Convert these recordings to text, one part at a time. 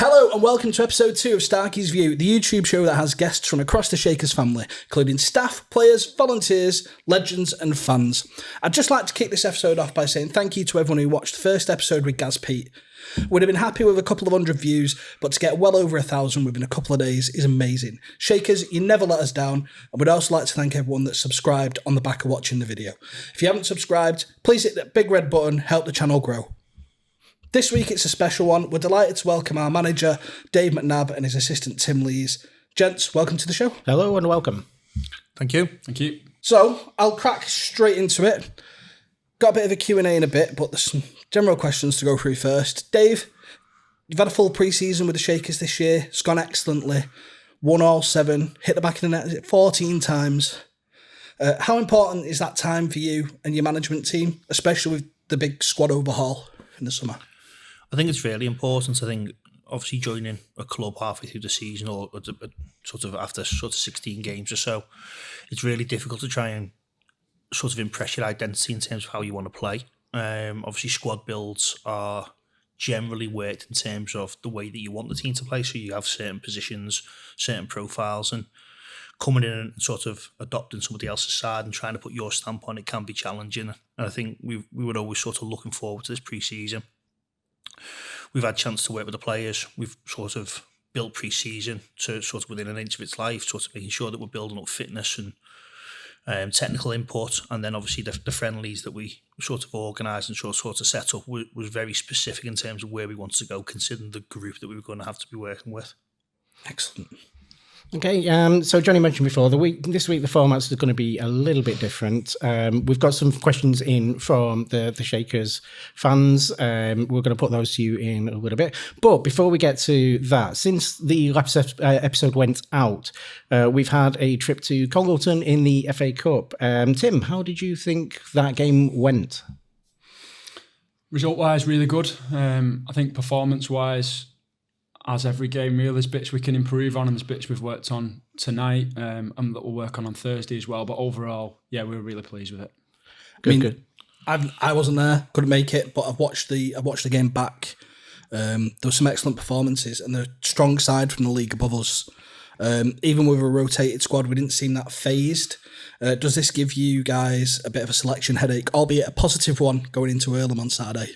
Hello and welcome to episode 2 of Starkies View, the YouTube show that has guests from across the Shakers family, including staff, players, volunteers, legends and fans. I'd just like to kick this episode off by saying thank you to everyone who watched the first episode with Gaz Pete. We'd have been happy with a couple of 100 views, but to get well over 1,000 within a couple of days is amazing. Shakers, you never let us down, and we'd also like to thank everyone that's subscribed on the back of watching the video. If you haven't subscribed, please hit that big red button, help the channel grow. This week it's a special one. We're delighted to welcome our manager, Dave McNabb, and his assistant, Tim Lees. Gents, welcome to the show. Hello and welcome. Thank you. Thank you. So, I'll crack straight into it. Got a bit of a Q&A in a bit, but there's some general questions to go through first. Dave, you've had a full pre-season with the Shakers this year. It's gone excellently. Won all 7, hit the back of the net 14 times. How important is that time for you and your management team, especially with the big squad overhaul in the summer? I think it's really important. I think obviously joining a club halfway through the season or sort of after 16 games or so, it's really difficult to try and sort of impress your identity in terms of how you want to play. Obviously squad builds are generally worked in terms of the way that you want the team to play. So you have certain positions, certain profiles, and coming in and sort of adopting somebody else's side and trying to put your stamp on it can be challenging. And I think we were always sort of looking forward to this pre-season. We've had a chance to work with the players. We've sort of built pre-season to sort of within an inch of its life, sort of making sure that we're building up fitness and technical input. And then obviously the friendlies that we sort of organised and sort of set up was very specific in terms of where we wanted to go, considering the group that we were going to have to be working with. Excellent. Okay, so Johnny mentioned before, this week the format's going to be a little bit different. We've got some questions in from the Shakers fans. We're going to put those to you in a little bit. But before we get to that, since the last episode went out, we've had a trip to Congleton in the FA Cup. Tim, how did you think that game went? Result-wise, really good. I think performance-wise, as every game, really, there's bits we can improve on and there's bits we've worked on tonight and that we'll work on Thursday as well. But overall, yeah, we were really pleased with it. Good. I wasn't there, couldn't make it, but I've watched the game back. There were some excellent performances and they're a strong side from the league above us. Even with a rotated squad, we didn't seem that phased. Does this give you guys a bit of a selection headache, albeit a positive one, going into Earlham on Saturday?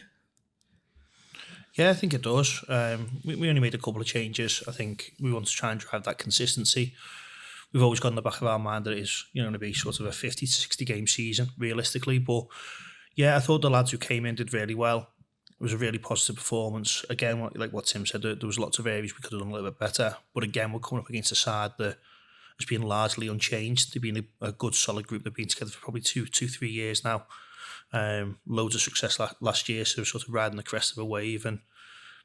Yeah, I think it does. We only made a couple of changes. I think we want to try and drive that consistency. We've always got in the back of our mind that it is going to be sort of a 50 to 60 game season, realistically. But yeah, I thought the lads who came in did really well. It was a really positive performance. Again, like what Tim said, there was lots of areas we could have done a little bit better. But again, we're coming up against a side that has been largely unchanged. They've been a good, solid group. They've been together for probably 3 years now. Loads of success last year, so sort of riding the crest of a wave. And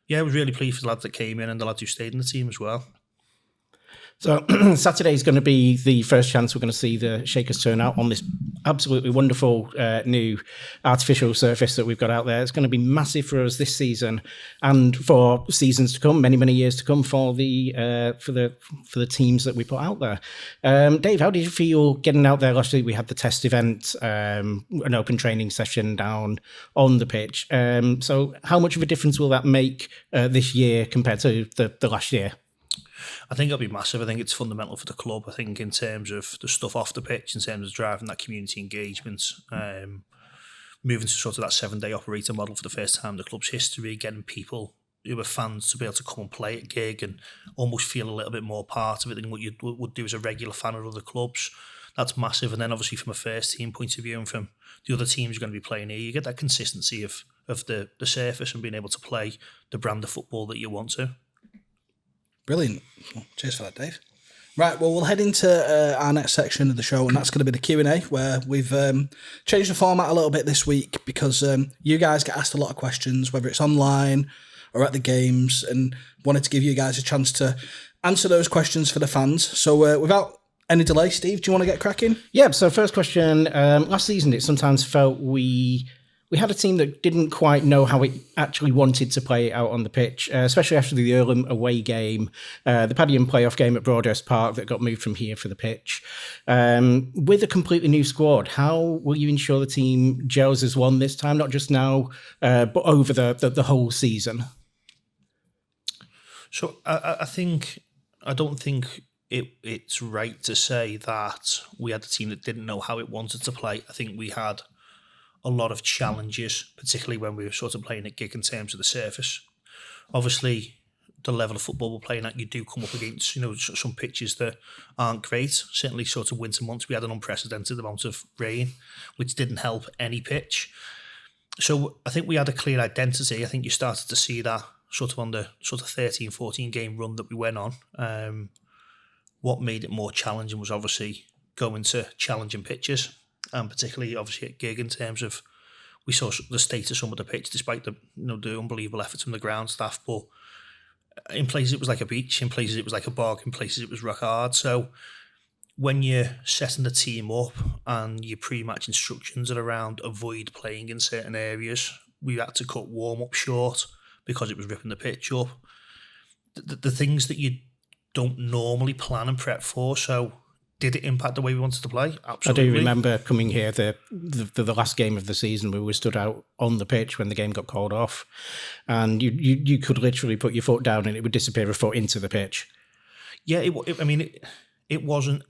yeah, I was really pleased for the lads that came in and the lads who stayed in the team as well. So Saturday is going to be the first chance we're going to see the Shakers turn out on this absolutely wonderful new artificial surface that we've got out there. It's going to be massive for us this season and for seasons to come, many years to come for the teams that we put out there. Dave, how did you feel getting out there last week? We had the test event, an open training session down on the pitch. So how much of a difference will that make this year compared to the last year? I think it'll be massive. I think it's fundamental for the club. I think in terms of the stuff off the pitch, in terms of driving that community engagement, moving to sort of that 7-day operator model for the first time in the club's history, getting people who are fans to be able to come and play at a gig and almost feel a little bit more part of it than what you would do as a regular fan of other clubs. That's massive. And then obviously from a first team point of view and from the other teams you're going to be playing here, you get that consistency of the surface and being able to play the brand of football that you want to. Brilliant. Well, cheers for that, Dave. Right, well, we'll head into our next section of the show, and that's going to be the Q&A, where we've changed the format a little bit this week because you guys get asked a lot of questions, whether it's online or at the games, and wanted to give you guys a chance to answer those questions for the fans. So without any delay, Steve, do you want to get cracking? Yeah, so first question. Last season, it sometimes felt we had a team that didn't quite know how it actually wanted to play out on the pitch, especially after the Earlham away game, the Paddy and playoff game at Broadhurst Park that got moved from here for the pitch. With a completely new squad, how will you ensure the team gels as one this time, not just now, but over the whole season? So I don't think it's right to say that we had a team that didn't know how it wanted to play. I think we had a lot of challenges, particularly when we were sort of playing at gig in terms of the surface. Obviously, the level of football we're playing at, you do come up against, some pitches that aren't great. Certainly sort of winter months, we had an unprecedented amount of rain, which didn't help any pitch. So I think we had a clear identity. I think you started to see that sort of on the sort of 13, 14 game run that we went on. What made it more challenging was obviously going to challenging pitches, and particularly obviously at gig in terms of we saw the state of some of the pitch despite the the unbelievable efforts from the ground staff. But in places it was like a beach, in places it was like a bog, in places it was rock hard. So when you're setting the team up and your pre-match instructions are around avoid playing in certain areas, we had to cut warm-up short because it was ripping the pitch up. The things that you don't normally plan and prep for. So did it impact the way we wanted to play? Absolutely. I do remember coming here the last game of the season where we stood out on the pitch when the game got called off, and you could literally put your foot down and it would disappear a foot into the pitch. Yeah, it wasn't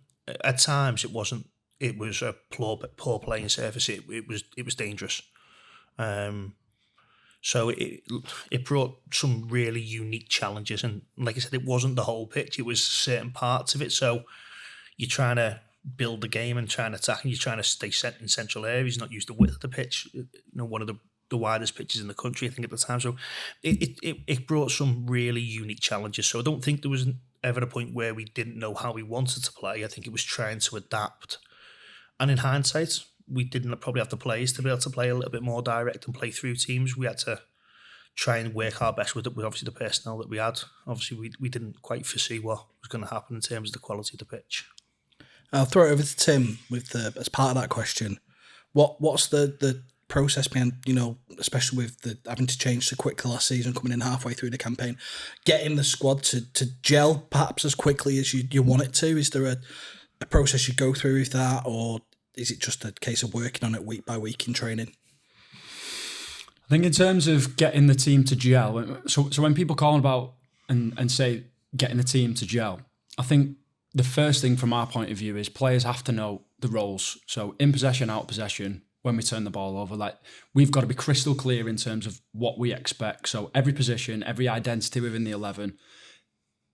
at times. It wasn't. It was a poor playing surface. It was dangerous. So it brought some really unique challenges, and like I said, it wasn't the whole pitch. It was certain parts of it. So you're trying to build the game and try and attack, and you're trying to stay set in central areas, not use the width of the pitch. One of the widest pitches in the country, I think, at the time. So it brought some really unique challenges. So I don't think there was ever a point where we didn't know how we wanted to play. I think it was trying to adapt. And in hindsight, we didn't probably have the players to be able to play a little bit more direct and play through teams. We had to try and work our best with obviously the personnel that we had. Obviously, we didn't quite foresee what was going to happen in terms of the quality of the pitch. I'll throw it over to Tim with as part of that question. What's the process behind, especially with the having to change so quickly last season, coming in halfway through the campaign, getting the squad to gel perhaps as quickly as you want it to? Is there a process you go through with that, or is it just a case of working on it week by week in training? I think in terms of getting the team to gel, so when people call about and say getting the team to gel, I think the first thing from our point of view is players have to know the roles. So in possession, out of possession, when we turn the ball over, we've got to be crystal clear in terms of what we expect. So every position, every identity within the 11,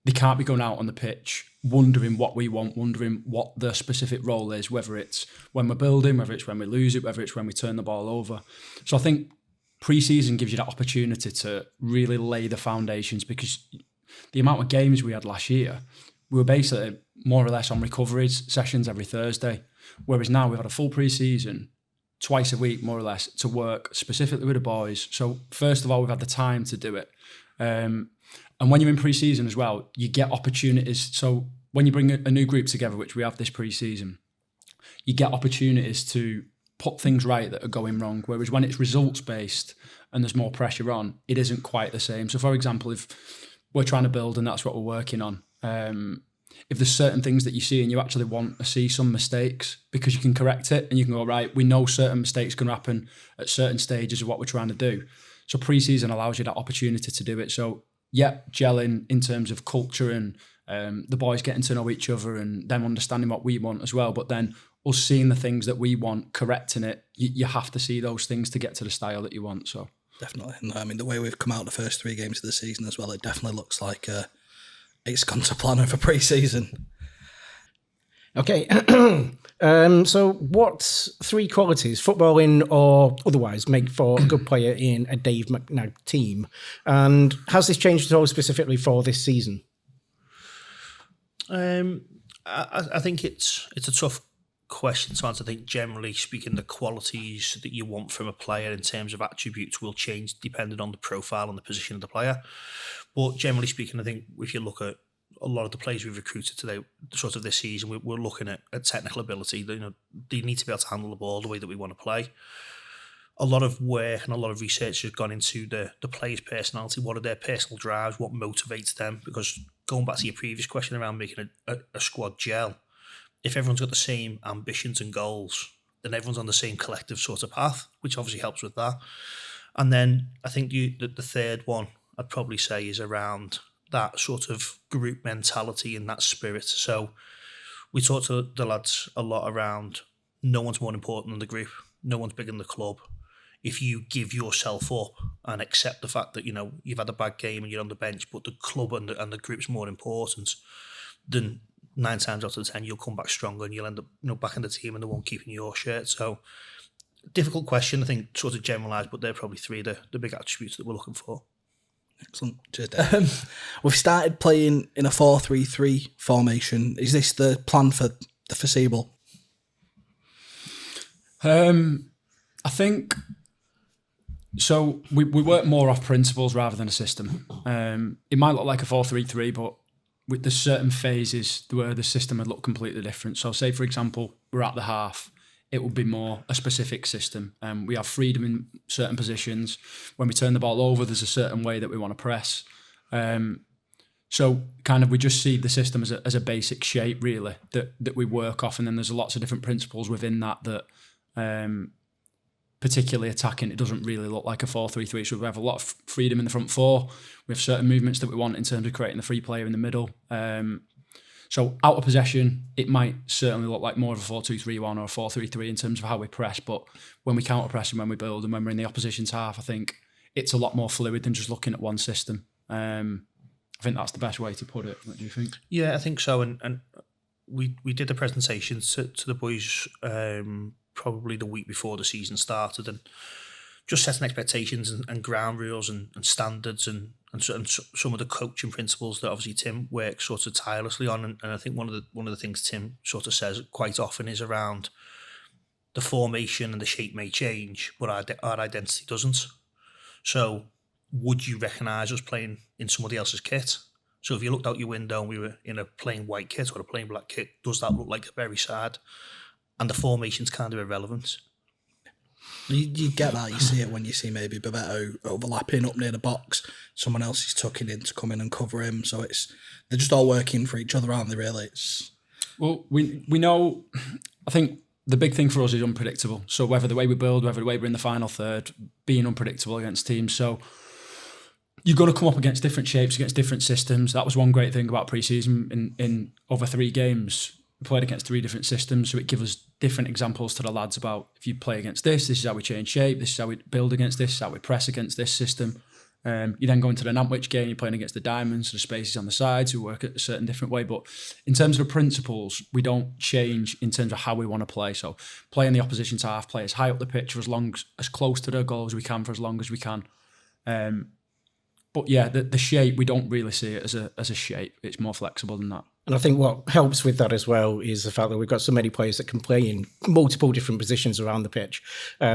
they can't be going out on the pitch wondering what we want, wondering what the specific role is, whether it's when we're building, whether it's when we lose it, whether it's when we turn the ball over. So I think pre-season gives you that opportunity to really lay the foundations, because the amount of games we had last year, we were basically more or less on recoveries sessions every Thursday, whereas now we've had a full pre-season twice a week, more or less, to work specifically with the boys. So first of all, we've had the time to do it. And when you're in pre-season as well, you get opportunities. So when you bring a new group together, which we have this pre-season, you get opportunities to put things right that are going wrong. Whereas when it's results-based and there's more pressure on, it isn't quite the same. So for example, if we're trying to build and that's what we're working on, if there's certain things that you see and you actually want to see some mistakes, because you can correct it and you can go, right, we know certain mistakes can happen at certain stages of what we're trying to do. So pre-season allows you that opportunity to do it. So yeah, gelling in terms of culture and the boys getting to know each other and them understanding what we want as well. But then us seeing the things that we want, correcting it, you have to see those things to get to the style that you want. So definitely. And I mean, the way we've come out the first 3 games of the season as well, it definitely looks like it's gone to plan for pre-season. Okay. So what 3 qualities, footballing or otherwise, make for a good player in a Dave McNabb team? And has this changed at all specifically for this season? I think it's a tough question to answer. I think generally speaking, the qualities that you want from a player in terms of attributes will change depending on the profile and the position of the player. But generally speaking, I think if you look at a lot of the players we've recruited today, sort of this season, we're looking at technical ability. They need to be able to handle the ball the way that we want to play. A lot of work and a lot of research has gone into the player's personality. What are their personal drives? What motivates them? Because going back to your previous question around making a squad gel, if everyone's got the same ambitions and goals, then everyone's on the same collective sort of path, which obviously helps with that. And then I think the third one I'd probably say is around that sort of group mentality and that spirit. So we talk to the lads a lot around no one's more important than the group, no one's bigger than the club. If you give yourself up and accept the fact that, you've had a bad game and you're on the bench, but the club and the group's more important, then 9 times out of 10 you'll come back stronger and you'll end up back in the team and the one keeping your shirt. So difficult question, I think, sort of generalised, but they're probably 3 of the big attributes that we're looking for. Excellent. Cheers, Dave. We've started playing in a 4-3-3 formation. Is this the plan for the foreseeable? I think so. We work more off principles rather than a system. It might look like a 4-3-3, but there's certain phases where the system would look completely different. So, say for example, we're at the half. It would be more a specific system. We have freedom in certain positions. When we turn the ball over, there's a certain way that we want to press. So kind of we just see the system as a basic shape, really, that we work off. And then there's lots of different principles within that particularly attacking, it doesn't really look like a 4-3-3. So we have a lot of freedom in the front four. We have certain movements that we want in terms of creating the free player in the middle. So out of possession, it might certainly look like more of a 4-2-3-1 or a 4-3-3 in terms of how we press. But when we counter press and when we build and when we're in the opposition's half, I think it's a lot more fluid than just looking at one system. I think that's the best way to put it. What do you think? Yeah, I think so. And we did a presentation to the boys probably the week before the season started, and just setting expectations and ground rules and standards and some of the coaching principles that obviously Tim works sort of tirelessly on. And I think one of the things Tim sort of says quite often is around the formation and the shape may change, but our identity doesn't. So would you recognise us playing in somebody else's kit? So if you looked out your window and we were in a plain white kit or a plain black kit, does that look like a very sad? And the formation's kind of irrelevant. You get that. You see it when you see maybe Bebeto overlapping up near the box. Someone else is tucking in to come in and cover him. So they're just all working for each other, aren't they, really? Well, we know, I think the big thing for us is unpredictable. So whether the way we build, whether the way we're in the final third, being unpredictable against teams. So you're going to come up against different shapes, against different systems. That was one great thing about pre-season. In over 3 games, we played against 3 different systems, so it gives us different examples to the lads about if you play against this is how we change shape, this is how we build against this is how we press against this system. You then go into the Nantwich game, you're playing against the Diamonds, so the spaces on the sides who work at a certain different way. But in terms of the principles, we don't change in terms of how we want to play. So play in the opposition's half, play as high up the pitch for as close to their goal as we can for as long as we can. But yeah, the shape, we don't really see it as a shape. It's more flexible than that. And I think what helps with that as well is the fact that we've got so many players that can play in multiple different positions around the pitch.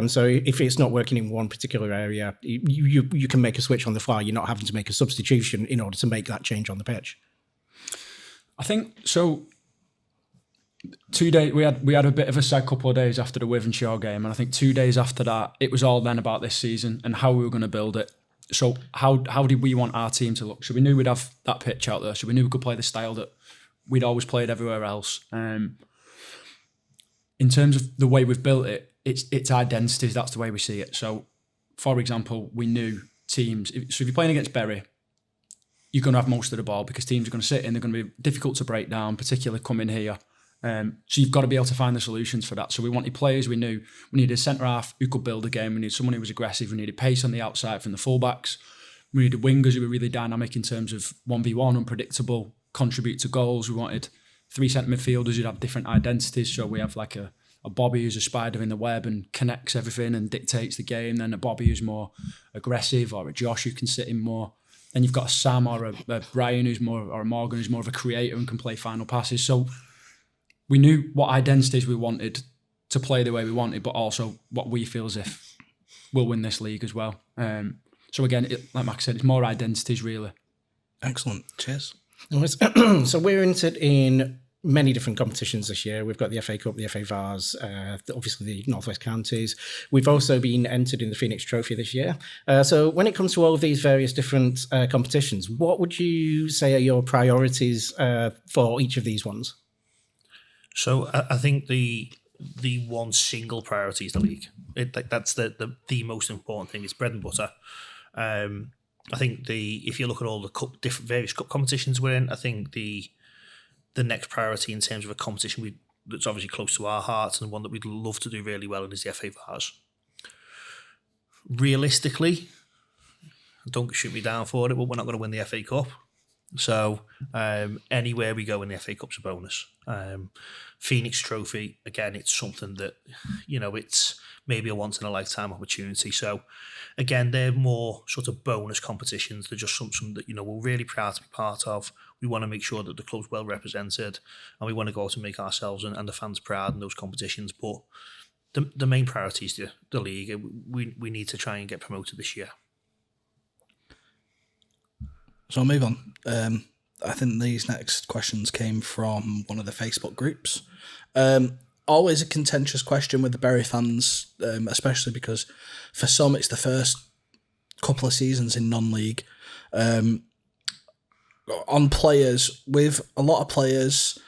So if it's not working in one particular area, you can make a switch on the fly. You're not having to make a substitution in order to make that change on the pitch. I think so. 2 days we had a bit of a sad couple of days after the Wivenshaw game, and I think 2 days after that, it was all then about this season and how we were going to build it. So how did we want our team to look? So we knew we'd have that pitch out there. So we knew we could play the style that we'd always played everywhere else. In terms of the way we've built it, it's identities. That's the way we see it. So, for example, we knew teams. So if you're playing against Bury, you're going to have most of the ball because teams are going to sit in. They're going to be difficult to break down, particularly coming here. So you've got to be able to find the solutions for that. So we wanted players. We knew we needed a centre half who could build a game. We needed someone who was aggressive. We needed pace on the outside from the fullbacks. We needed wingers who were really dynamic in terms of 1v1, unpredictable, contribute to goals. We wanted 3 centre midfielders who'd have different identities. So we have like a Bobby who's a spider in the web and connects everything and dictates the game. Then a Bobby who's more aggressive, or a Josh who can sit in more. Then you've got a Sam or a Brian who's more, or a Morgan who's more of a creator and can play final passes. So we knew what identities we wanted to play the way we wanted, but also what we feel as if we'll win this league as well. So again, like Max said, it's more identities really. Excellent. Cheers. So we're entered in many different competitions this year. We've got the FA Cup, the FA Vars, obviously the North West Counties. We've also been entered in the Phoenix Trophy this year. So when it comes to all of these various different competitions, what would you say are your priorities for each of these ones? So I think the one single priority is the league. That's the most important thing. It's bread and butter. I think if you look at all the various cup competitions we're in, I think the next priority in terms of a competition that's obviously close to our hearts and one that we'd love to do really well in is the FA Vars. Realistically, don't shoot me down for it, but we're not going to win the FA Cup. So anywhere we go in the FA Cup's a bonus. Phoenix Trophy, again, it's something that, it's maybe a once-in-a-lifetime opportunity. So again, they're more sort of bonus competitions. They're just something that, we're really proud to be part of. We want to make sure that the club's well represented, and we want to go out and make ourselves and the fans proud in those competitions. But the main priority is the league. We need to try and get promoted this year. So I'll move on. I think these next questions came from one of the Facebook groups. Always a contentious question with the Bury fans, especially because for some it's the first couple of seasons in non-league. On players, with a lot of players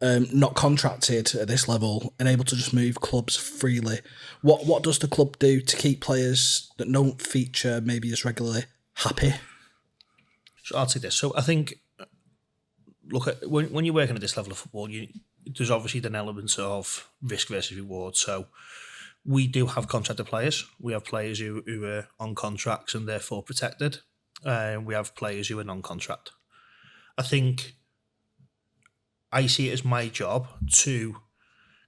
not contracted at this level and able to just move clubs freely, what does the club do to keep players that don't feature maybe as regularly happy? So I'll take this. So I think, look, when you're working at this level of football, there's obviously an element of risk versus reward. So we do have contracted players. We have players who are on contracts and therefore protected. We have players who are non-contract. I think I see it as my job to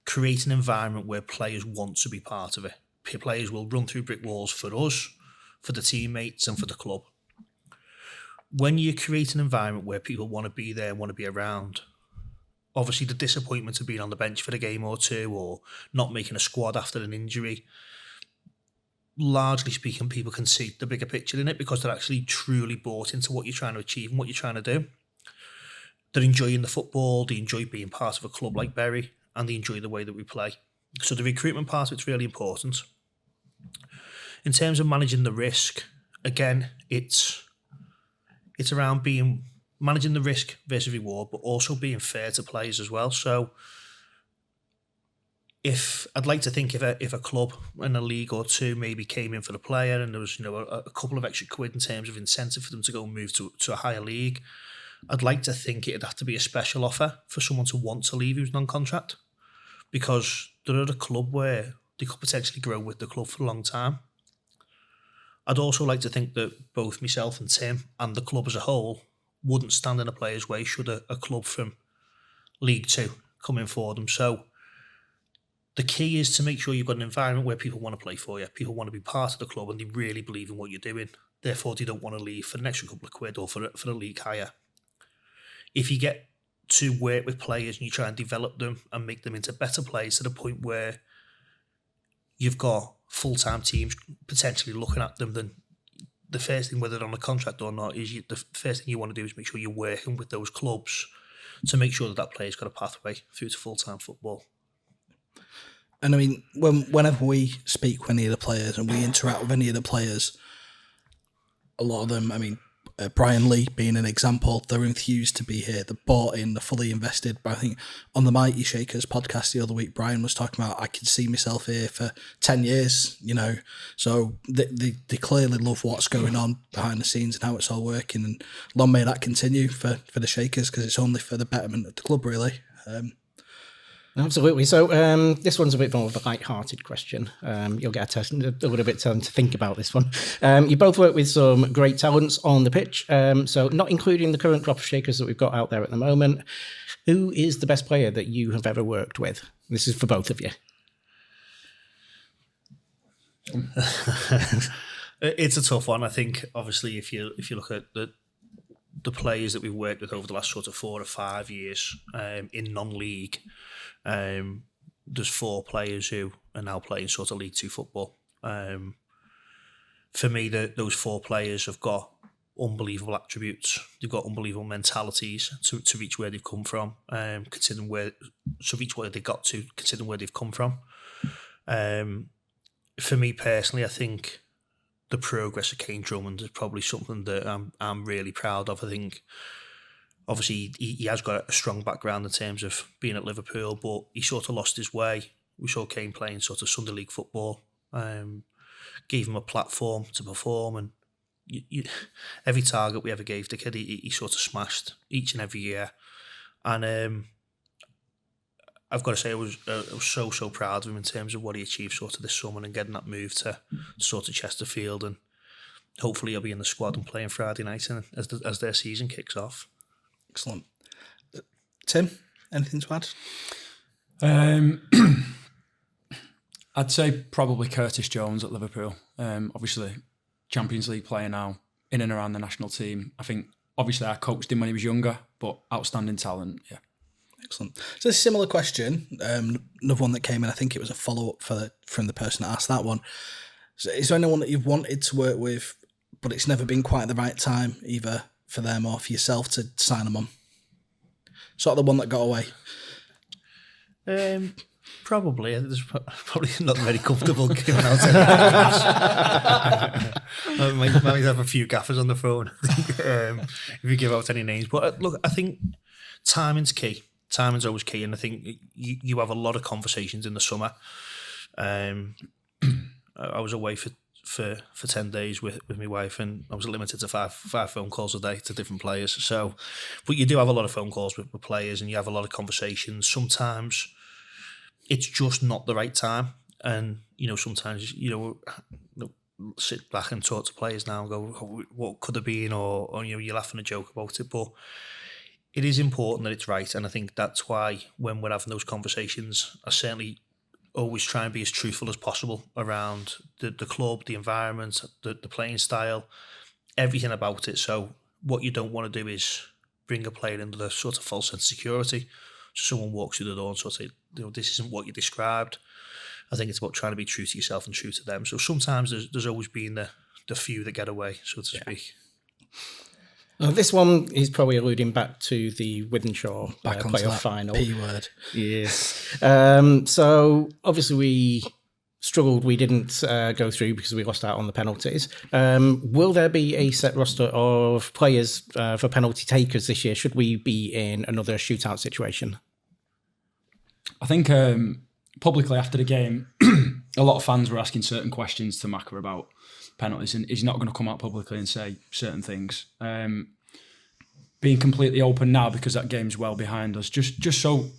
create an environment where players want to be part of it. Players will run through brick walls for us, for the teammates and for the club. When you create an environment where people want to be there, want to be around, obviously the disappointment of being on the bench for a game or two or not making a squad after an injury, largely speaking, people can see the bigger picture in it because they're actually truly bought into what you're trying to achieve and what you're trying to do. They're enjoying the football, they enjoy being part of a club like Bury, and they enjoy the way that we play. So the recruitment part of it's really important. In terms of managing the risk, again, it's around managing the risk versus reward, but also being fair to players as well. So I'd like to think if a club in a league or two maybe came in for the player and there was a couple of extra quid in terms of incentive for them to go and move to a higher league, I'd like to think it'd have to be a special offer for someone to want to leave who's non-contract, because they're at a club where they could potentially grow with the club for a long time. I'd also like to think that both myself and Tim and the club as a whole wouldn't stand in a player's way should a club from League 2 come in for them. So the key is to make sure you've got an environment where people want to play for you, people want to be part of the club and they really believe in what you're doing. Therefore, they don't want to leave for an extra couple of quid or for a league higher. If you get to work with players and you try and develop them and make them into better players to the point where you've got full-time teams potentially looking at them, then the first thing, whether they're on a contract or not, is the first thing you want to do is make sure you're working with those clubs to make sure that player's got a pathway through to full-time football. And I mean, whenever we speak with any of the players and we interact with any of the players, a lot of them, I mean, Brian Lee being an example, they're enthused to be here, they're bought in, they're fully invested. But I think on the Mighty Shakers podcast the other week, Brian was talking about, I could see myself here for 10 years, so they clearly love what's going on behind the scenes and how it's all working, and long may that continue for the Shakers, because it's only for the betterment of the club, really. Absolutely. So this one's a bit more of a light-hearted question. You'll get a little bit to think about this one. You both work with some great talents on the pitch, so not including the current crop of Shakers that we've got out there at the moment. Who is the best player that you have ever worked with? This is for both of you. It's a tough one. I think, obviously, if you look at the players that we've worked with over the last sort of 4 or 5 years in non-league, there's 4 players who are now playing sort of League 2 football. For me, those 4 players have got unbelievable attributes. They've got unbelievable mentalities to reach where they've come from, considering where they got to, considering where they've come from. For me personally, I think the progress of Kane Drummond is probably something that I'm really proud of. I think, obviously, he has got a strong background in terms of being at Liverpool, but he sort of lost his way. We saw Kane playing sort of Sunday League football, gave him a platform to perform, and every target we ever gave the kid, he sort of smashed each and every year. And I've got to say, I was so proud of him in terms of what he achieved sort of this summer and getting that move to sort of Chesterfield, and hopefully he'll be in the squad and playing Friday night and as their season kicks off. Excellent. Tim, anything to add? I'd say probably Curtis Jones at Liverpool. Obviously, Champions League player now, in and around the national team. I think, obviously, I coached him when he was younger, but outstanding talent, yeah. Excellent. So a similar question, another one that came in, I think it was a follow-up from the person that asked that one. So is there anyone that you've wanted to work with, but it's never been quite the right time, either for them or for yourself, to sign them on? Sort of the one that got away. Probably. There's probably not very comfortable giving out any names. Might have a few gaffers on the phone if you give out any names. But look, I think timing's key. Timing's always key, and I think you have a lot of conversations in the summer. I was away for 10 days with my wife, and I was limited to five phone calls a day to different players. So, but you do have a lot of phone calls with players, and you have a lot of conversations. Sometimes it's just not the right time, and sometimes sit back and talk to players now and go, oh, what could have been, or you laugh and a joke about it, but it is important that it's right. And I think that's why when we're having those conversations, I certainly always try and be as truthful as possible around the club, the environment, the playing style, everything about it. So what you don't want to do is bring a player into the sort of false sense of security. So someone walks through the door and sort of say, this isn't what you described. I think it's about trying to be true to yourself and true to them. So sometimes there's always been the few that get away, so to speak. This one is probably alluding back to the Wythenshawe playoff final. P word. Yes. So obviously we struggled. We didn't go through because we lost out on the penalties. Will there be a set roster of players for penalty takers this year? Should we be in another shootout situation? I think publicly after the game, a lot of fans were asking certain questions to Macca about penalties, and he's not going to come out publicly and say certain things. Being completely open now because that game's well behind us, just so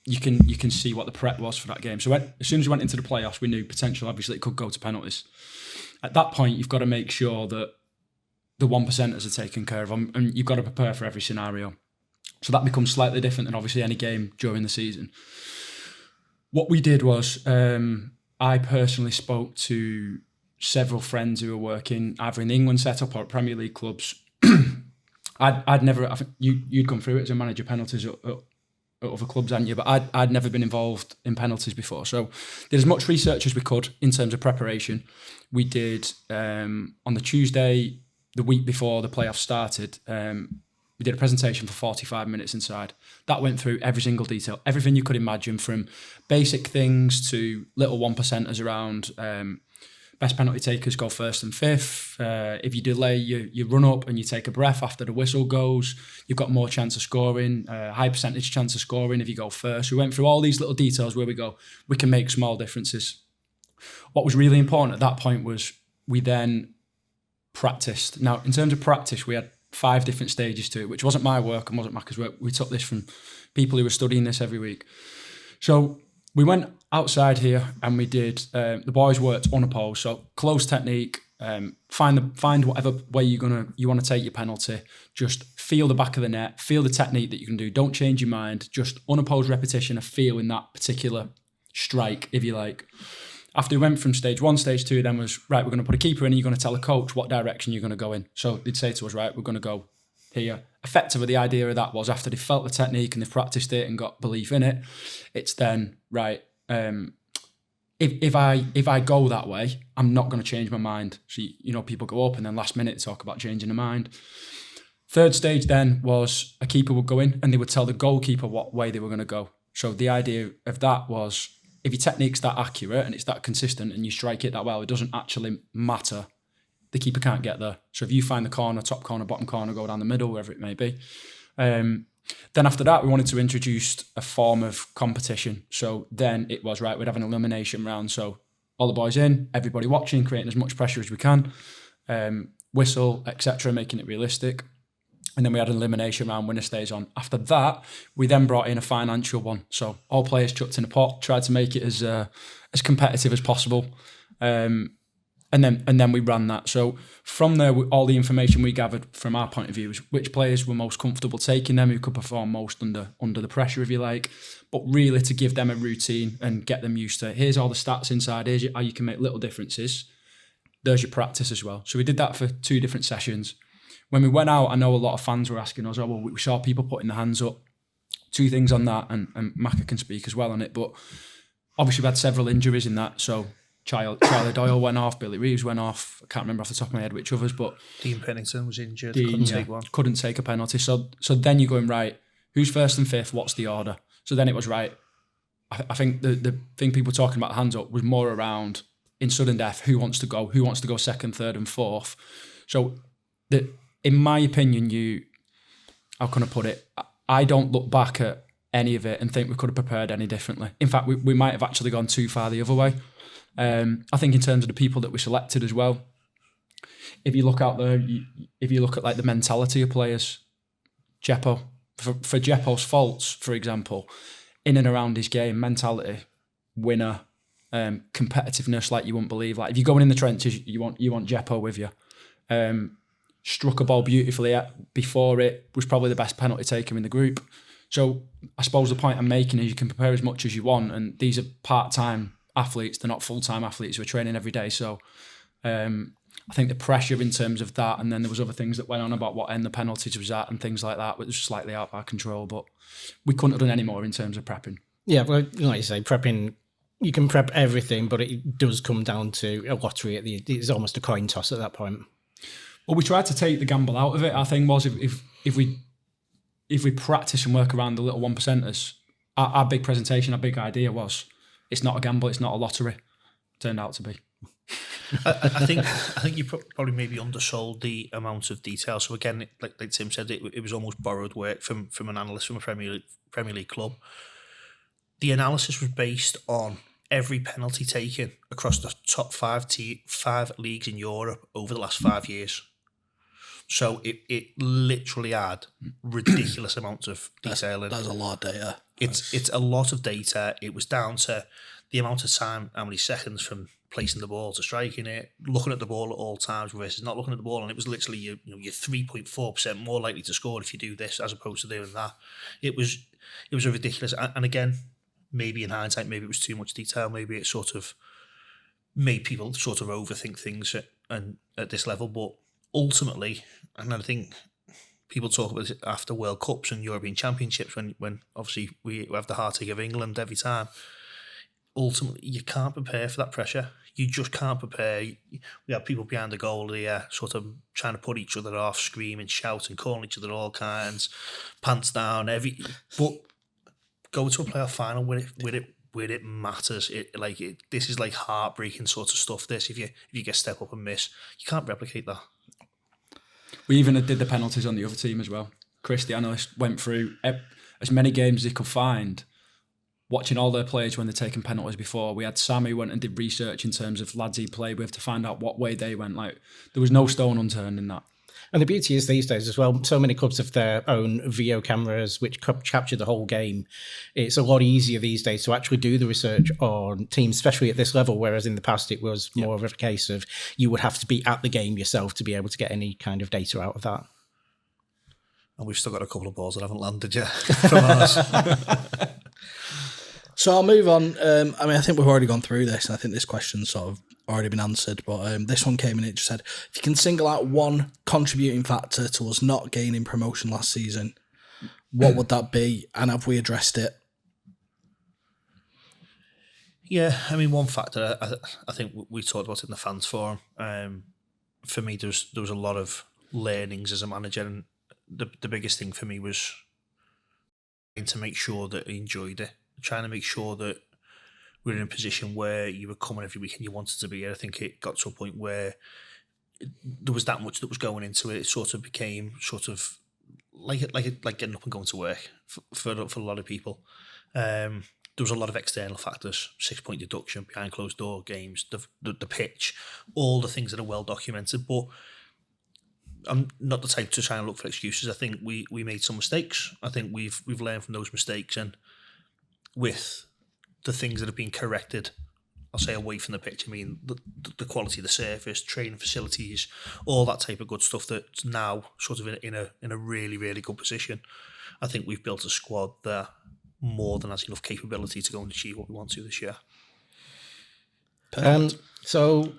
you can see what the prep was for that game. So as soon as we went into the playoffs, we knew potential. Obviously, it could go to penalties. At that point, you've got to make sure that the 1%ers are taken care of, and you've got to prepare for every scenario. So that becomes slightly different than obviously any game during the season. What we did was, I personally spoke to several friends who were working either in the England setup or at Premier League clubs. I'd never, I think you'd gone through it as a manager, penalties at other clubs, hadn't you? But I'd never been involved in penalties before. So did as much research as we could in terms of preparation. We did, on the Tuesday, the week before the playoffs started, we did a presentation for 45 minutes inside. That went through every single detail, everything you could imagine, from basic things to little 1%ers around best penalty takers go first and fifth. If you delay, you run up and you take a breath after the whistle goes. You've got more chance of scoring, high percentage chance of scoring if you go first. We went through all these little details where we can make small differences. What was really important at that point was we then practiced. Now, in terms of practice, we had 5 different stages to it, which wasn't my work and wasn't Macca's work. We took this from people who were studying this every week. So we went outside here and we did, the boys worked unopposed, so close technique, find whatever way you want to take your penalty, just feel the back of the net, feel the technique that you can do, don't change your mind, just unopposed repetition of feeling that particular strike, if you like. After we went from stage 1, stage 2, then was, right, we're going to put a keeper in and you're going to tell a coach what direction you're going to go in. So they'd say to us, right, we're going to go here. Effectively, the idea of that was after they felt the technique and they've practiced it and got belief in it, it's then, right, if I go that way, I'm not going to change my mind. So, people go up and then last minute talk about changing their mind. Third stage then was a keeper would go in and they would tell the goalkeeper what way they were going to go. So the idea of that was, if your technique's that accurate and it's that consistent and you strike it that well, it doesn't actually matter. The keeper can't get there. So if you find the corner, top corner, bottom corner, go down the middle, wherever it may be. Then after that, we wanted to introduce a form of competition. So then it was, right, we'd have an elimination round. So all the boys in, everybody watching, creating as much pressure as we can, whistle, etc., making it realistic. And then we had an elimination round, winner stays on. After that, we then brought in a financial one. So all players chucked in a pot, tried to make it as competitive as possible. And then we ran that. So from there, all the information we gathered from our point of view is which players were most comfortable taking them, who could perform most under the pressure, if you like. But really to give them a routine and get them used to, here's all the stats inside, here's how you can make little differences. There's your practice as well. So we did that for 2 different sessions. When we went out, I know a lot of fans were asking us, we saw people putting their hands up. 2 things on that, and Macca can speak as well on it, but obviously we had several injuries in that. So Charlie Doyle went off, Billy Reeves went off. I can't remember off the top of my head which others, but Dean Pennington was injured, couldn't take one. Couldn't take a penalty. So then you're going, right, who's first and fifth? What's the order? So then it was, right, I think the thing people talking about hands up was more around, in sudden death, who wants to go second, third and fourth. So in my opinion, how can I put it? I don't look back at any of it and think we could have prepared any differently. In fact, we might have actually gone too far the other way. I think in terms of the people that we selected as well, if you look out there, if you look at like the mentality of players, Jeppo, for Jeppo's faults, for example, in and around his game, mentality, winner, competitiveness like you wouldn't believe. Like if you're going in the trenches, you want Jeppo with you. Struck a ball beautifully before it, was probably the best penalty taker in the group. So I suppose the point I'm making is you can prepare as much as you want, and these are part-time athletes, they're not full-time athletes who are training every day. So I think the pressure in terms of that, and then there was other things that went on about what end the penalties was at and things like that, which was slightly out of our control, but we couldn't have done any more in terms of prepping. Yeah, well, like you say, prepping, you can prep everything, but it does come down to a lottery. It's almost a coin toss at that point. Well, we tried to take the gamble out of it. Our thing was if we practice and work around the little 1%ers, our big presentation, our big idea was it's not a gamble, it's not a lottery. Turned out to be. I think you probably maybe undersold the amount of detail. So again, like Tim said, it was almost borrowed work from an analyst from a Premier League club. The analysis was based on every penalty taken across the top 5 leagues in Europe over the last 5 years. So it literally had ridiculous amounts of detail. That's a lot of data. It's a lot of data. It was down to the amount of time, how many seconds from placing the ball to striking it, looking at the ball at all times versus not looking at the ball, and it was literally you're 3.4% more likely to score if you do this as opposed to doing that. It was a ridiculous, and again, maybe in hindsight, maybe it was too much detail. Maybe it sort of made people sort of overthink things at this level, but ultimately, and I think people talk about it after World Cups and European Championships when obviously we have the heartache of England every time. Ultimately, you can't prepare for that pressure. You just can't prepare. We have people behind the goal here sort of trying to put each other off, screaming, shouting, calling each other all kinds, pants down, but go to a playoff final where it matters. This is like heartbreaking sort of stuff. This if you get step up and miss, you can't replicate that. We even did the penalties on the other team as well. Chris, the analyst, went through as many games as he could find, watching all their players when they're taking penalties before. We had Sam who went and did research in terms of lads he played with to find out what way they went. Like there was no stone unturned in that. And the beauty is these days as well, so many clubs have their own video cameras which capture the whole game. It's a lot easier these days to actually do the research on teams, especially at this level, whereas in the past it was more of a case of you would have to be at the game yourself to be able to get any kind of data out of that. And we've still got a couple of balls that haven't landed yet from ours. So I'll move on. I think we've already gone through this, and I think this question's sort of already been answered, but this one came in, it just said, if you can single out one contributing factor to us not gaining promotion last season, what would that be, and have we addressed it? Yeah, I mean, one factor, I think we talked about it in the fans forum. For me, there was a lot of learnings as a manager, and the biggest thing for me was trying to make sure that I enjoyed it, trying to make sure that we're in a position where you were coming every week and you wanted to be here. I think it got to a point where there was that much that was going into it. It sort of became sort of like getting up and going to work for a lot of people. There there was a lot of external factors, 6-point deduction, behind closed door games, the pitch, all the things that are well documented. But I'm not the type to try and look for excuses. I think we made some mistakes. I think we've learned from those mistakes, and with the things that have been corrected, I'll say away from the pitch, I mean the quality of the surface, training facilities, all that type of good stuff that's now sort of in a really, really good position. I think we've built a squad that more than has enough capability to go and achieve what we want to this year. So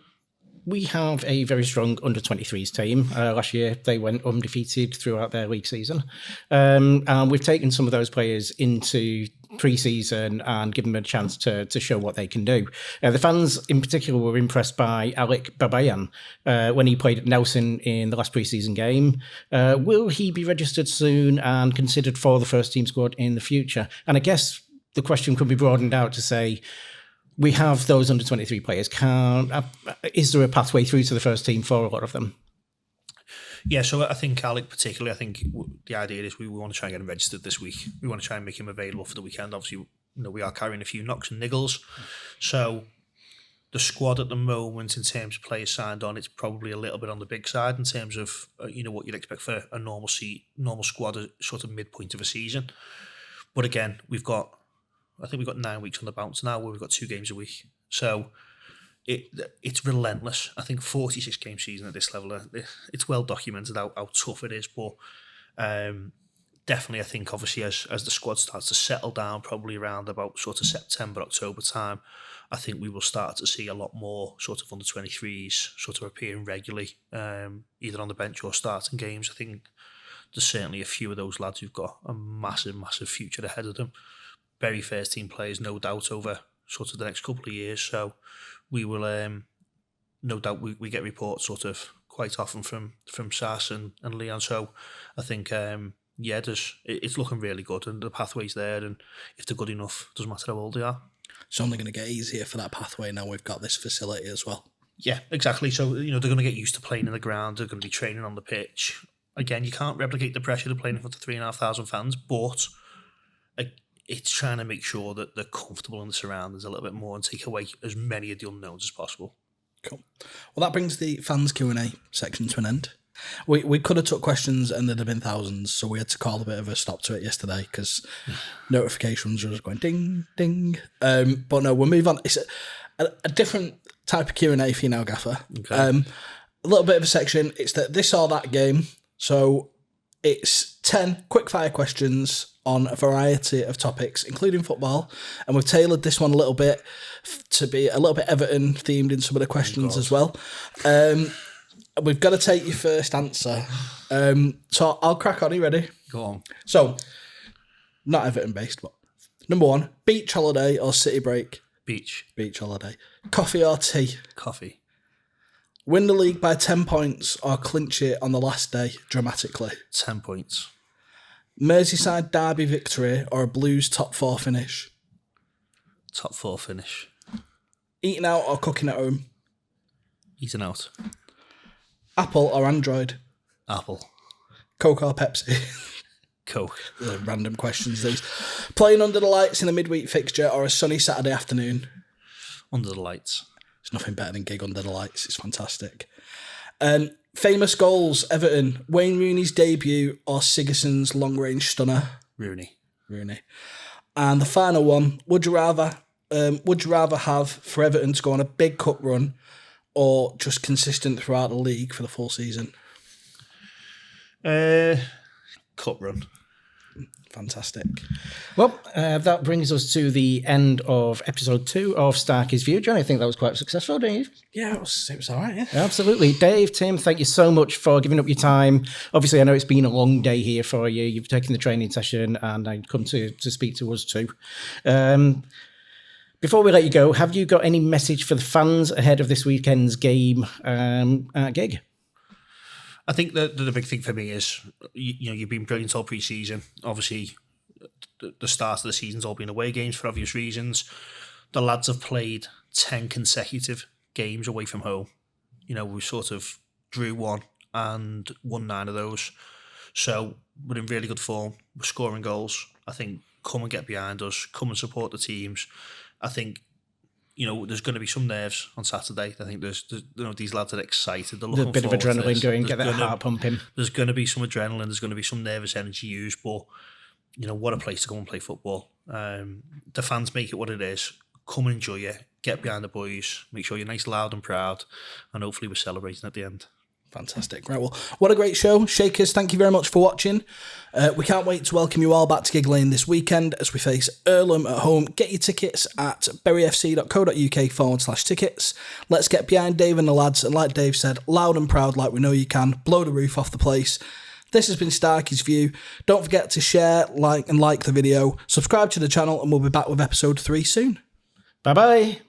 we have a very strong under-23s team. Last year, they went undefeated throughout their league season. And we've taken some of those players into pre-season and given them a chance to show what they can do. The fans in particular were impressed by Alec Babayan when he played at Nelson in the last pre-season game. Will he be registered soon and considered for the first team squad in the future? And I guess the question could be broadened out to say, we have those under-23 players. Is there a pathway through to the first team for a lot of them? Yeah, so I think Alec particularly, I think the idea is we want to try and get him registered this week. We want to try and make him available for the weekend. Obviously, we are carrying a few knocks and niggles. So the squad at the moment, in terms of players signed on, it's probably a little bit on the big side in terms of what you'd expect for a normal squad at sort of midpoint of a season. But again, I think we've got 9 weeks on the bounce now where we've got 2 games a week. So it's relentless. I think 46 game season at this level, it's well documented how tough it is. But definitely, I think obviously as the squad starts to settle down, probably around about sort of September, October time, I think we will start to see a lot more sort of under 23s sort of appearing regularly, either on the bench or starting games. I think there's certainly a few of those lads who've got a massive, massive future ahead of them. Very first team players, no doubt, over sort of the next couple of years. So we will, no doubt, we get reports sort of quite often from Sass and Leon. So I think, it's looking really good and the pathway's there. And if they're good enough, it doesn't matter how old they are. It's only going to get easier for that pathway now we've got this facility as well. Yeah, exactly. So, they're going to get used to playing in the ground. They're going to be training on the pitch. Again, you can't replicate the pressure of playing in front of 3,500 fans, but it's trying to make sure that they're comfortable in the surroundings a little bit more and take away as many of the unknowns as possible. Cool. Well, that brings the fans Q&A section to an end. We could have took questions and there'd have been thousands, so we had to call a bit of a stop to it yesterday because notifications were just going ding, ding. But no, we'll move on. It's a different type of Q&A for you now, Gaffer. Okay. A little bit of a section. It's this or that game. So it's 10 quick-fire questions on a variety of topics, including football, and we've tailored this one a little bit to be a little bit Everton themed in some of the questions as well. We've got to take your first answer. So I'll crack on. Are you ready? Go on. So, not Everton based, but number 1, beach holiday or city break? Beach. Beach holiday. Coffee or tea? Coffee. Win the league by 10 points or clinch it on the last day dramatically? 10 points. Merseyside derby victory or a Blues top 4 finish? Top 4 finish. Eating out or cooking at home? Eating out. Apple or Android? Apple. Coke or Pepsi? Coke. Random questions these. Playing under the lights in a midweek fixture or a sunny Saturday afternoon? Under the lights. There's nothing better than gig under the lights. It's fantastic. Famous goals, Everton. Wayne Rooney's debut or Sigurdsson's long-range stunner? Rooney. And the final one, would you rather have for Everton to go on a big cup run or just consistent throughout the league for the full season? Cup run. Fantastic. Well, that brings us to the end of episode 2 of Starkies View. John, I think that was quite successful, Dave. Yeah, it was all right, yeah. Absolutely. Dave, Tim, thank you so much for giving up your time. Obviously, I know it's been a long day here for you. You've taken the training session and I've come to speak to us too. Before we let you go, have you got any message for the fans ahead of this weekend's game at Gig? I think the big thing for me is, you've been brilliant all pre-season. Obviously, the start of the season's all been away games for obvious reasons. The lads have played 10 consecutive games away from home. We sort of drew 1 and won 9 of those. So we're in really good form. We're scoring goals. I think come and get behind us, come and support the teams. I think, there's going to be some nerves on Saturday. I think there's these lads are excited. They're looking A bit of adrenaline going, get that heart pumping. There's going to be some adrenaline. There's going to be some nervous energy used, but what a place to go and play football. The fans make it what it is. Come and enjoy it. Get behind the boys. Make sure you're nice, loud and proud. And hopefully we're celebrating at the end. Fantastic. Right, well, what a great show. Shakers, thank you very much for watching. We can't wait to welcome you all back to Gig Lane this weekend as we face Earlham at home. Get your tickets at buryfc.co.uk/tickets. Let's get behind Dave and the lads. And like Dave said, loud and proud like we know you can. Blow the roof off the place. This has been Starkies View. Don't forget to share, like the video. Subscribe to the channel and we'll be back with episode 3 soon. Bye-bye.